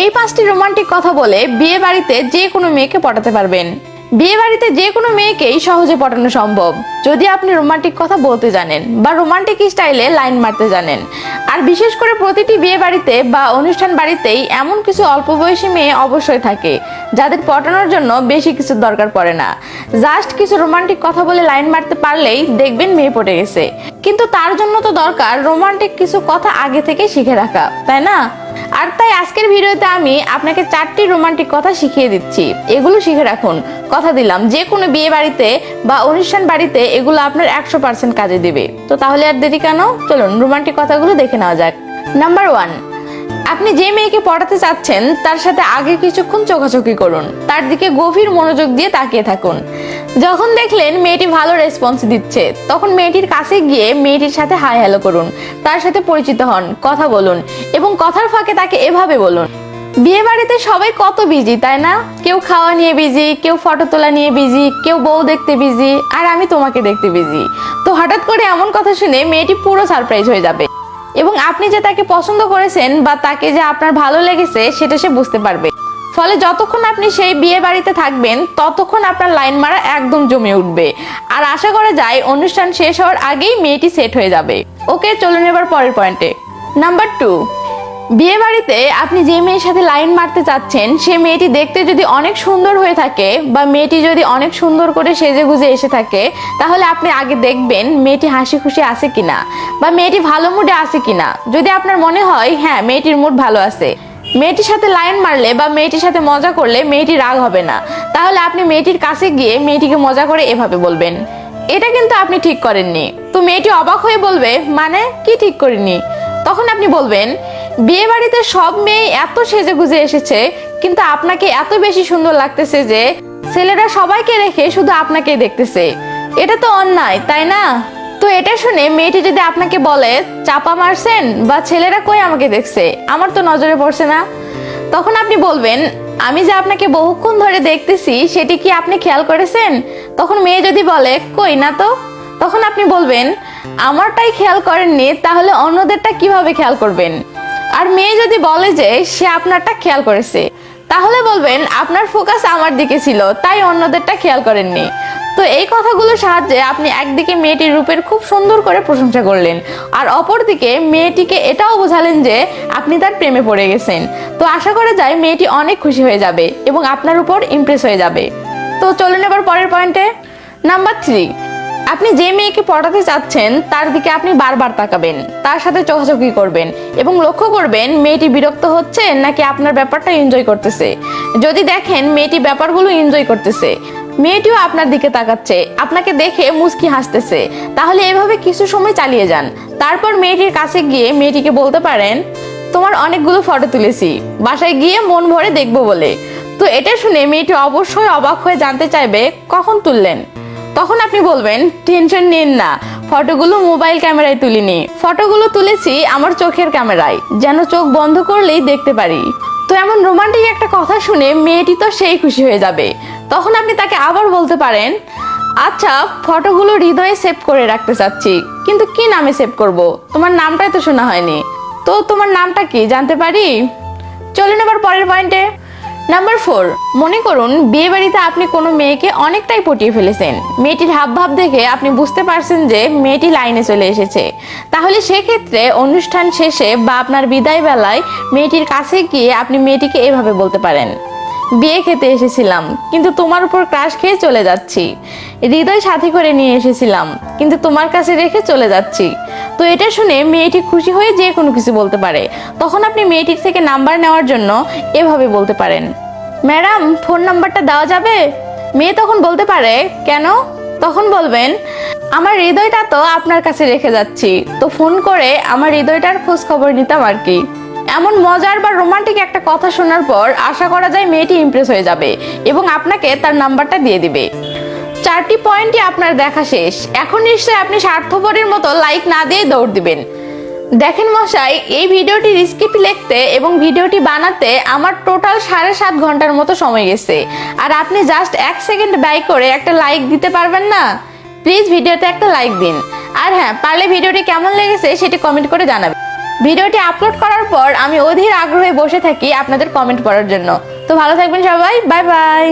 এই 5টি রোমান্টিক কথা বলে বিয়ে বাড়িতে যে কোনো মেয়েকে পটাতে পারবেন। বিয়ে বাড়িতে যে কোনো মেয়েকেই সহজে পটানো সম্ভব যদি আপনি রোমান্টিক কথা বলতে জানেন বা রোমান্টিক স্টাইলে লাইন মারতে জানেন। আর বিশেষ করে প্রতিটি বিয়ে বাড়িতে বা অনুষ্ঠান বাড়িতেই এমন কিছু অল্প বয়সী মেয়ে অবশ্যই থাকে যাদের পটানোর জন্য বেশি কিছু দরকার পড়ে না। জাস্ট কিছু রোমান্টিক কথা বলে লাইন মারতে পারলেই দেখবেন মেয়ে পটে গেছে। কিন্তু তার জন্য তো দরকার রোমান্টিক কিছু কথা আগে থেকে শিখে রাখা, তাই না? আর তাই আজকের ভিডিওতে আমি আপনাকে 4টি রোমান্টিক কথা শিখিয়ে দিচ্ছি। এগুলো শিখে রাখুন, কথা দিলাম যে কোনো বিয়ে বাড়িতে বা অনুষ্ঠান বাড়িতে এগুলো আপনার 100% কাজে দিবে। তো তাহলে আর দেরি কেন, চলুন রোমান্টিক কথাগুলো দেখে নেওয়া যাক। নাম্বার 1, আপনি যে মেয়েকে পটাতে চাচ্ছেন তার সাথে আগে কিছুক্ষণ চোখাচোখি করুন, তার দিকে গভীর মনোযোগ দিয়ে তাকিয়ে থাকুন। যখন দেখলেন মেয়েটি ভালো রেসপন্স দিচ্ছে তখন মেয়েটির কাছে গিয়ে মেয়েটির সাথে হাই হ্যালো করুন, তার সাথে পরিচিত হন, কথা বলুন এবং কথার ফাঁকে তাকে এভাবে বলুন, বিয়ে বাড়িতে সবাই কত বিজি তাই না? কেউ খাওয়া নিয়ে বিজি, কেউ ফটো তোলা নিয়ে বিজি, কেউ বউ দেখতে বিজি, আর আমি তোমাকে দেখতে বিজি। তো হঠাৎ করে এমন কথা শুনে মেয়েটি পুরো সারপ্রাইজ হয়ে যাবে এবং আপনি যে তাকে পছন্দ করেছেন বা তাকে যে আপনার ভালো লেগেছে সেটা সে বুঝতে পারবে। ফলে যতক্ষণ আপনি সেই বিয়ে বাড়িতে থাকবেন ততক্ষণ আপনার লাইন মারা একদম জমে উঠবে। আর আশা করা যায় অনুষ্ঠান শেষ হওয়ার আগেই মেয়েটি সেট হয়ে যাবে। ওকে, চলুন এবার পরের পয়েন্টে। নাম্বার 2, বিয়ে বাড়িতে আপনি যে মেয়ের সাথে লাইন মারতে চাচ্ছেন সে মেয়েটি দেখতে যদি অনেক সুন্দর হয়ে থাকে বা মেয়েটি যদি অনেক সুন্দর করে সেজে গুজে এসে থাকে তাহলে আপনি আগে দেখবেন মেয়েটি হাসি খুশি আছে কিনা বা মেয়েটি ভালো মুডে আছে কিনা। যদি আপনার মনে হয় হ্যাঁ মেয়েটির মুড ভালো আছে, মেয়েটির সাথে লাইন মারলে বা মেয়েটির সাথে মজা করলে মেয়েটি রাগ হবে না, তাহলে আপনি মেয়েটির কাছে গিয়ে মেয়েটিকে মজা করে এভাবে বলবেন, এটা কিন্তু আপনি ঠিক করেননি। তো মেয়েটি অবাক হয়ে বলবে, মানে কি ঠিক করিনি? তখন আপনি বলবেন, বিয়ে বাড়িতে সব মেয়ে এত সেজে গুজে এসেছে কিন্তু আপনাকে এত বেশি সুন্দর লাগতেছে যে ছেলেরা সবাইকে রেখে শুধু আপনাকে দেখতেছে। এটা তো অন্যায়, তাই না? তো এটা শুনে মেয়েটি যদি আপনাকে বলে, চাপা মারছেন বা ছেলেরা কই আমাকে দেখছে, আমার তো নজরে পড়ছে না, তখন আপনি বলবেন, আমি যে আপনাকে বহুক্ষণ ধরে দেখতেছি সেটি কি আপনি খেয়াল করেছেন? তখন মেয়ে যদি বলে, কই না তো, তখন আপনি বলবেন, আমারটাই খেয়াল করেননি তাহলে অন্যদেরটা কিভাবে খেয়াল করবেন? আর মেয়ে যদি বলে যে সে আপনারটা খেয়াল করেছে তাহলে বলবেন, আপনার ফোকাস আমার দিকে ছিল তাই অন্যদেরটা খেয়াল করেননি। তো এই কথাগুলোর সাহায্যে আপনি একদিকে মেয়েটির রূপের খুব সুন্দর করে প্রশংসা করলেন আর অপরদিকে মেয়েটিকে এটাও বোঝালেন যে আপনি তার প্রেমে পড়ে গেছেন। তো আশা করা যায় মেয়েটি অনেক খুশি হয়ে যাবে এবং আপনার উপর ইমপ্রেস হয়ে যাবে। তো চলুন এবার পরের পয়েন্টে। নাম্বার 3, আপনি যে মেয়েকে পটাতে চাচ্ছেন তার দিকে আপনি বারবার তাকাবেন, তার সাথে চোখাচোখি করবেন এবং লক্ষ্য করবেন মেয়েটি বিরক্ত হচ্ছে নাকি আপনার ব্যাপারটা এনজয় করতেছে। যদি দেখেন মেয়েটি ব্যাপারগুলো এনজয় করতেছে, মেয়েটিও আপনার দিকে তাকাচ্ছে, আপনাকে দেখে মুচকি হাসতেছে, তাহলে এভাবে কিছু সময় চালিয়ে যান। তারপর মেয়েটির কাছে গিয়ে মেয়েটিকে বলতে পারেন, তোমার অনেকগুলো ফটো তুলেছি, বাসায় গিয়ে মন ভরে দেখবো বলে। তো এটা শুনে মেয়েটি অবশ্যই অবাক হয়ে জানতে চাইবে কখন তুললেন। তখন আপনি বলবেন, টেনশন নিন না, ফটোগুলো মোবাইল ক্যামেরায় তুলিনি, ফটোগুলো তুলেছি আমার চোখের ক্যামেরায়, যেন চোখ বন্ধ করলেই দেখতে পারি। তো এমন রোমান্টিক একটা কথা শুনে মেয়েটি তো সেই খুশি হয়ে যাবে। তখন আপনি তাকে আবার বলতে পারেন, আচ্ছা ফটোগুলো হৃদয়ে সেভ করে রাখতে চাচ্ছি, কিন্তু কি নামে সেভ করব? তোমার নামটাই তো শোনা হয়নি, তো তোমার নামটা কি জানতে পারি? চলুন এবার পরের পয়েন্টে। নাম্বার 4, মনে করুন বিয়ে বাড়িতে আপনি কোনো মেয়েকে অনেকটাই পটিয়ে ফেলেছেন, মেয়েটির হাবভাব দেখে আপনি বুঝতে পারছেন যে মেয়েটি লাইনে চলে এসেছে। তাহলে সেক্ষেত্রে অনুষ্ঠান শেষে বা আপনার বিদায় বেলায় মেয়েটির কাছে গিয়ে আপনি মেয়েটিকে এভাবে বলতে পারেন, বিয়ে খেতে এসেছিলাম কিন্তু তোমার উপর ক্রাশ খেয়ে চলে যাচ্ছি, হৃদয় সাথী করে নিয়ে এসেছিলাম কিন্তু তোমার কাছে রেখে চলে যাচ্ছি। তো এটা শুনে মেয়েটি খুশি হয়ে যে কোনো কিছু বলতে পারে। তখন আপনি মেয়েটির থেকে নাম্বার নেওয়ার জন্য এভাবে বলতে পারেন, ম্যাডাম ফোন নাম্বারটা দেওয়া যাবে? মেয়ে তখন বলতে পারে, কেন? তখন বলবেন, আমার হৃদয়টা তো আপনার কাছে রেখে যাচ্ছি, তো ফোন করে আমার হৃদয়টার খোঁজ খবর নিতাম আর কি। এমন মজার বা রোমান্টিক একটা কথা শোনার পর আশা করা যায় মেয়েটি ইমপ্রেস হয়ে যাবে এবং আপনাকে তার নাম্বারটা দিয়ে দিবে। 4টি পয়েন্টই আপনার দেখা শেষ। এখন নিশ্চয়ই আপনি স্বার্থপরের মতো লাইক না দিয়ে দৌড় দিবেন। দেখেন মশাই, এই ভিডিওটির স্ক্রিপ্ট লিখতে এবং ভিডিওটি বানাতে আমার টোটাল 7.5 ঘন্টার মতো সময় গেছে, আর আপনি জাস্ট 1 সেকেন্ড ব্যয় করে একটা লাইক দিতে পারবেন না? প্লিজ ভিডিওতে একটা লাইক দিন, আর হ্যাঁ পারলে ভিডিওটি কেমন লেগেছে সেটি কমেন্ট করে জানাবেন। ভিডিওটি আপলোড করার পর আমি অধীর আগ্রহে বসে থাকি আপনাদের কমেন্ট পড়ার জন্য। তো ভালো থাকবেন সবাই, বাই বাই।